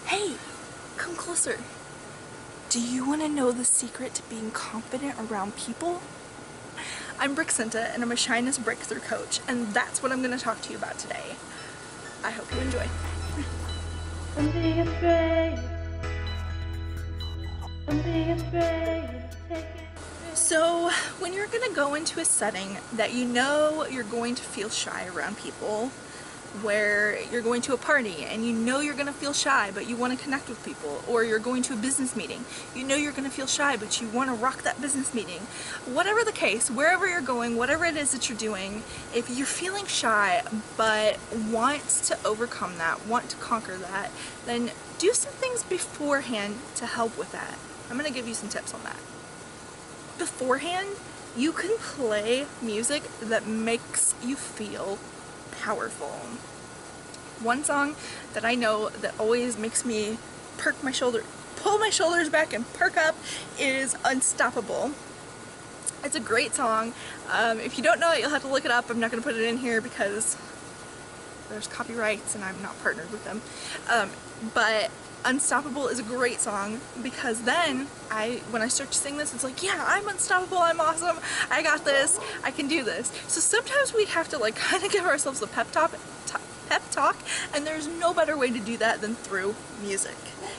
Hey, come closer. Do you want to know the secret to being confident around people? I'm Brixenta and I'm a shyness breakthrough coach, and that's what I'm going to talk to you about today. I hope you enjoy. Don't be afraid. Don't be afraid. Take it. So, when you're going to go into a setting that you know you're going to feel shy around people, where you're going to a party and you know you're going to feel shy but you want to connect with people, or you're going to a business meeting, you know you're going to feel shy but you want to rock that business meeting, whatever the case, wherever you're going, whatever it is that you're doing, if you're feeling shy but want to overcome that, want to conquer that, then do some things beforehand to help with that. I'm going to give you some tips on that. Beforehand, you can play music that makes you feel powerful. One song that I know that always makes me pull my shoulders back and perk up is Unstoppable. It's a great song. If you don't know it, you'll have to look it up. I'm not going to put it in here because there's copyrights and I'm not partnered with them. But Unstoppable is a great song because then when I start to sing this, it's like, yeah, I'm unstoppable, I'm awesome, I got this, I can do this. So sometimes we have to kind of give ourselves a pep talk, and there's no better way to do that than through music.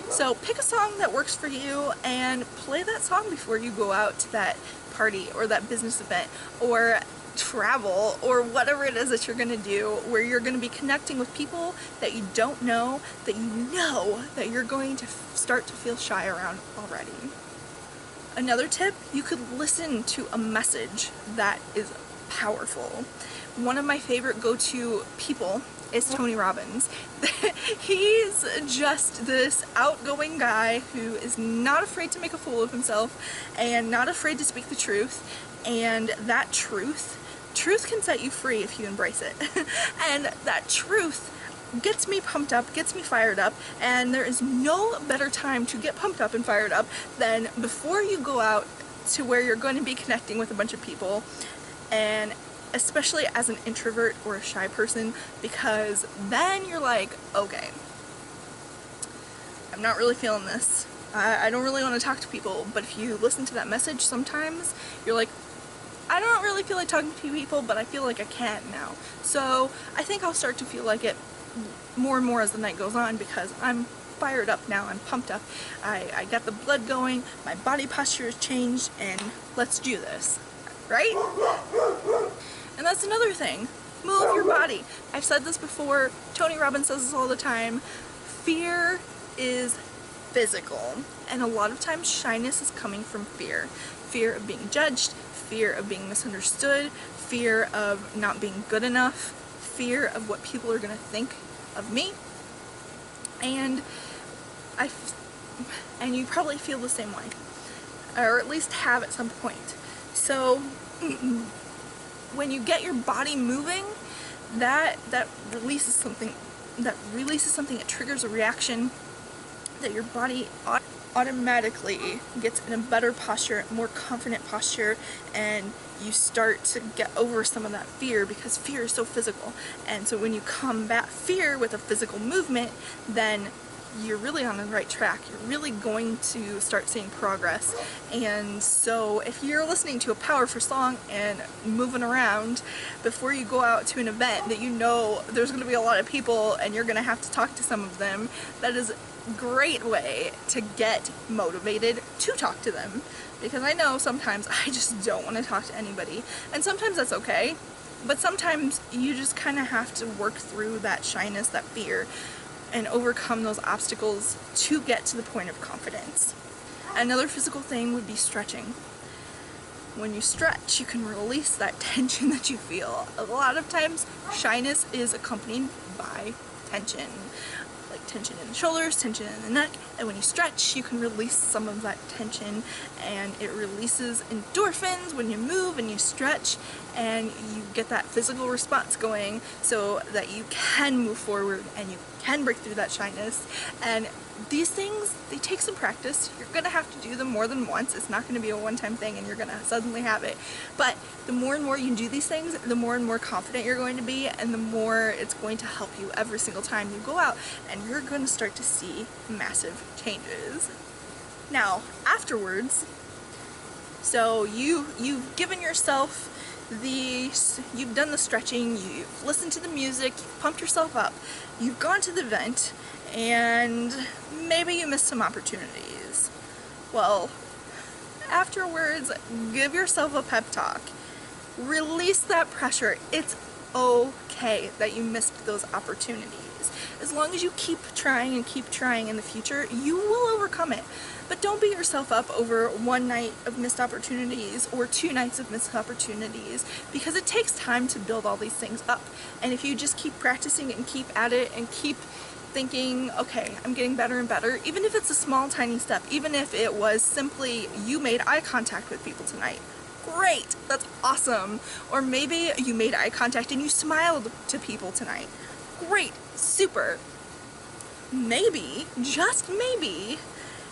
So pick a song that works for you and play that song before you go out to that party or that business event or travel or whatever it is that you're going to do, where you're going to be connecting with people that you don't know, that you know that you're going to start to feel shy around already. Another tip, you could listen to a message that is powerful. One of my favorite go-to people is Tony Robbins. He's just this outgoing guy who is not afraid to make a fool of himself and not afraid to speak the truth, and that truth can set you free if you embrace it. And that truth gets me pumped up, gets me fired up, and there is no better time to get pumped up and fired up than before you go out to where you're going to be connecting with a bunch of people, and especially as an introvert or a shy person, because then you're like, okay, I'm not really feeling this. I don't really want to talk to people, but if you listen to that message sometimes, you're like, I don't really feel like talking to people, but I feel like I can now. So I think I'll start to feel like it more and more as the night goes on because I'm fired up now, I'm pumped up, I got the blood going, my body posture has changed, and let's do this, right? And that's another thing, move your body. I've said this before, Tony Robbins says this all the time, fear is physical, and a lot of times shyness is coming from fear. Fear of being judged, fear of being misunderstood, fear of not being good enough, fear of what people are going to think of me, and you probably feel the same way, or at least have at some point. So when you get your body moving, that releases something, it triggers a reaction that your body automatically gets in a better posture, more confident posture, and you start to get over some of that fear because fear is so physical. And so when you combat fear with a physical movement, then you're really on the right track. You're really going to start seeing progress. And so if you're listening to a powerful song and moving around before you go out to an event that you know there's going to be a lot of people and you're going to have to talk to some of them, that is a great way to get motivated to talk to them. Because I know sometimes I just don't want to talk to anybody, and sometimes that's okay, but sometimes you just kind of have to work through that shyness, that fear, and overcome those obstacles to get to the point of confidence. Another physical thing would be stretching. When you stretch, you can release that tension that you feel. A lot of times, shyness is accompanied by tension. Like tension in the shoulders, tension in the neck, and when you stretch, you can release some of that tension, and it releases endorphins when you move and you stretch, and you get that physical response going so that you can move forward and you can break through that shyness. And these things, they take some practice. You're gonna have to do them more than once. It's not gonna be a one-time thing and you're gonna suddenly have it. But the more and more you do these things, the more and more confident you're going to be, and the more it's going to help you every single time you go out, and you're going to start to see massive changes. Now, afterwards, so you've given yourself you've done the stretching, you've listened to the music, you've pumped yourself up, you've gone to the event, and maybe you missed some opportunities. Well, afterwards, give yourself a pep talk. Release that pressure. It's okay that you missed those opportunities. As long as you keep trying in the future, you will overcome it. But don't beat yourself up over one night of missed opportunities or 2 nights of missed opportunities, because it takes time to build all these things up. And if you just keep practicing and keep at it and keep thinking, okay, I'm getting better and better, even if it's a small tiny step, even if it was simply you made eye contact with people tonight, great, that's awesome. Or maybe you made eye contact and you smiled to people tonight, great, super. Maybe, just maybe,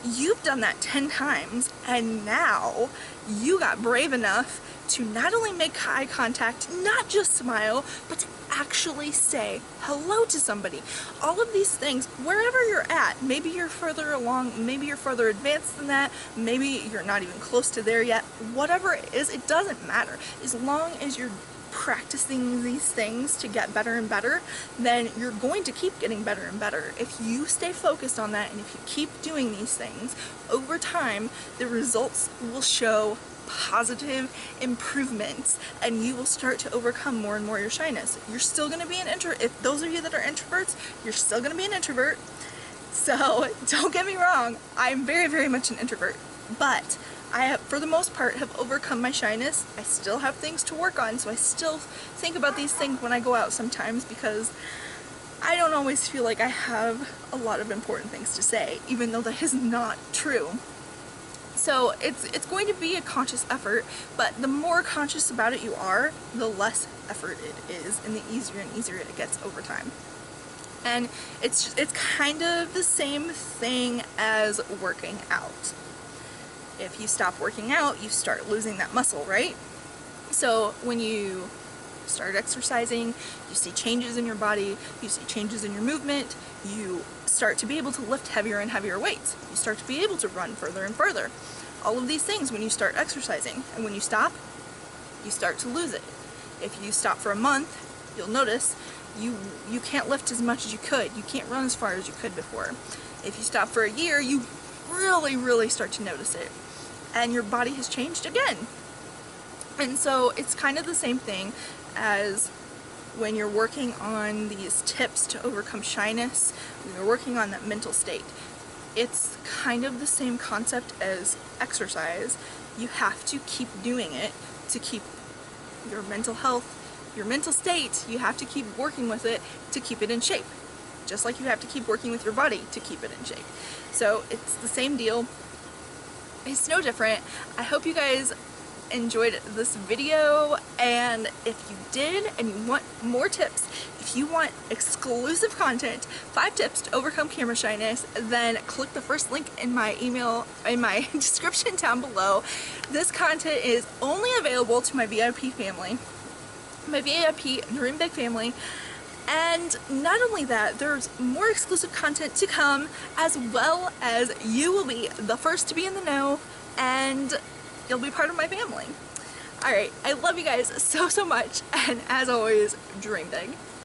you've done that 10 times and now you got brave enough to not only make eye contact, not just smile, but to actually say hello to somebody. All of these things, wherever you're at, maybe you're further along, maybe you're further advanced than that, maybe you're not even close to there yet, whatever it is, it doesn't matter. As long as you're practicing these things to get better and better, then you're going to keep getting better and better. If you stay focused on that and if you keep doing these things, over time, the results will show positive improvements and you will start to overcome more and more your shyness. You're still going to be an introvert. If those of you that are introverts, you're still going to be an introvert. So don't get me wrong, I'm very, very much an introvert, but I have, for the most part, have overcome my shyness. I still have things to work on, so I still think about these things when I go out sometimes, because I don't always feel like I have a lot of important things to say, even though that is not true. So it's going to be a conscious effort, but the more conscious about it you are, the less effort it is, and the easier and easier it gets over time. And it's kind of the same thing as working out. If you stop working out, you start losing that muscle, right? So when you start exercising, you see changes in your body, you see changes in your movement, you start to be able to lift heavier and heavier weights, you start to be able to run further and further. All of these things when you start exercising, and when you stop, you start to lose it. If you stop for a month, you'll notice you can't lift as much as you could, you can't run as far as you could before. If you stop for a year, you really start to notice it, and your body has changed again. And so it's kind of the same thing as when you're working on these tips to overcome shyness, when you're working on that mental state. It's kind of the same concept as exercise. You have to keep doing it to keep your mental health, your mental state, you have to keep working with it to keep it in shape. Just like you have to keep working with your body to keep it in shape. So it's the same deal. It's no different. I hope you guys enjoyed this video, and if you did and you want more tips, if you want exclusive content, 5 tips to overcome camera shyness, then click the first link in my email, in my description down below. This content is only available to my VIP family, my VIP Dream Big family. And not only that, there's more exclusive content to come, as well as you will be the first to be in the know, and you'll be part of my family. Alright, I love you guys so much, and as always, dream big.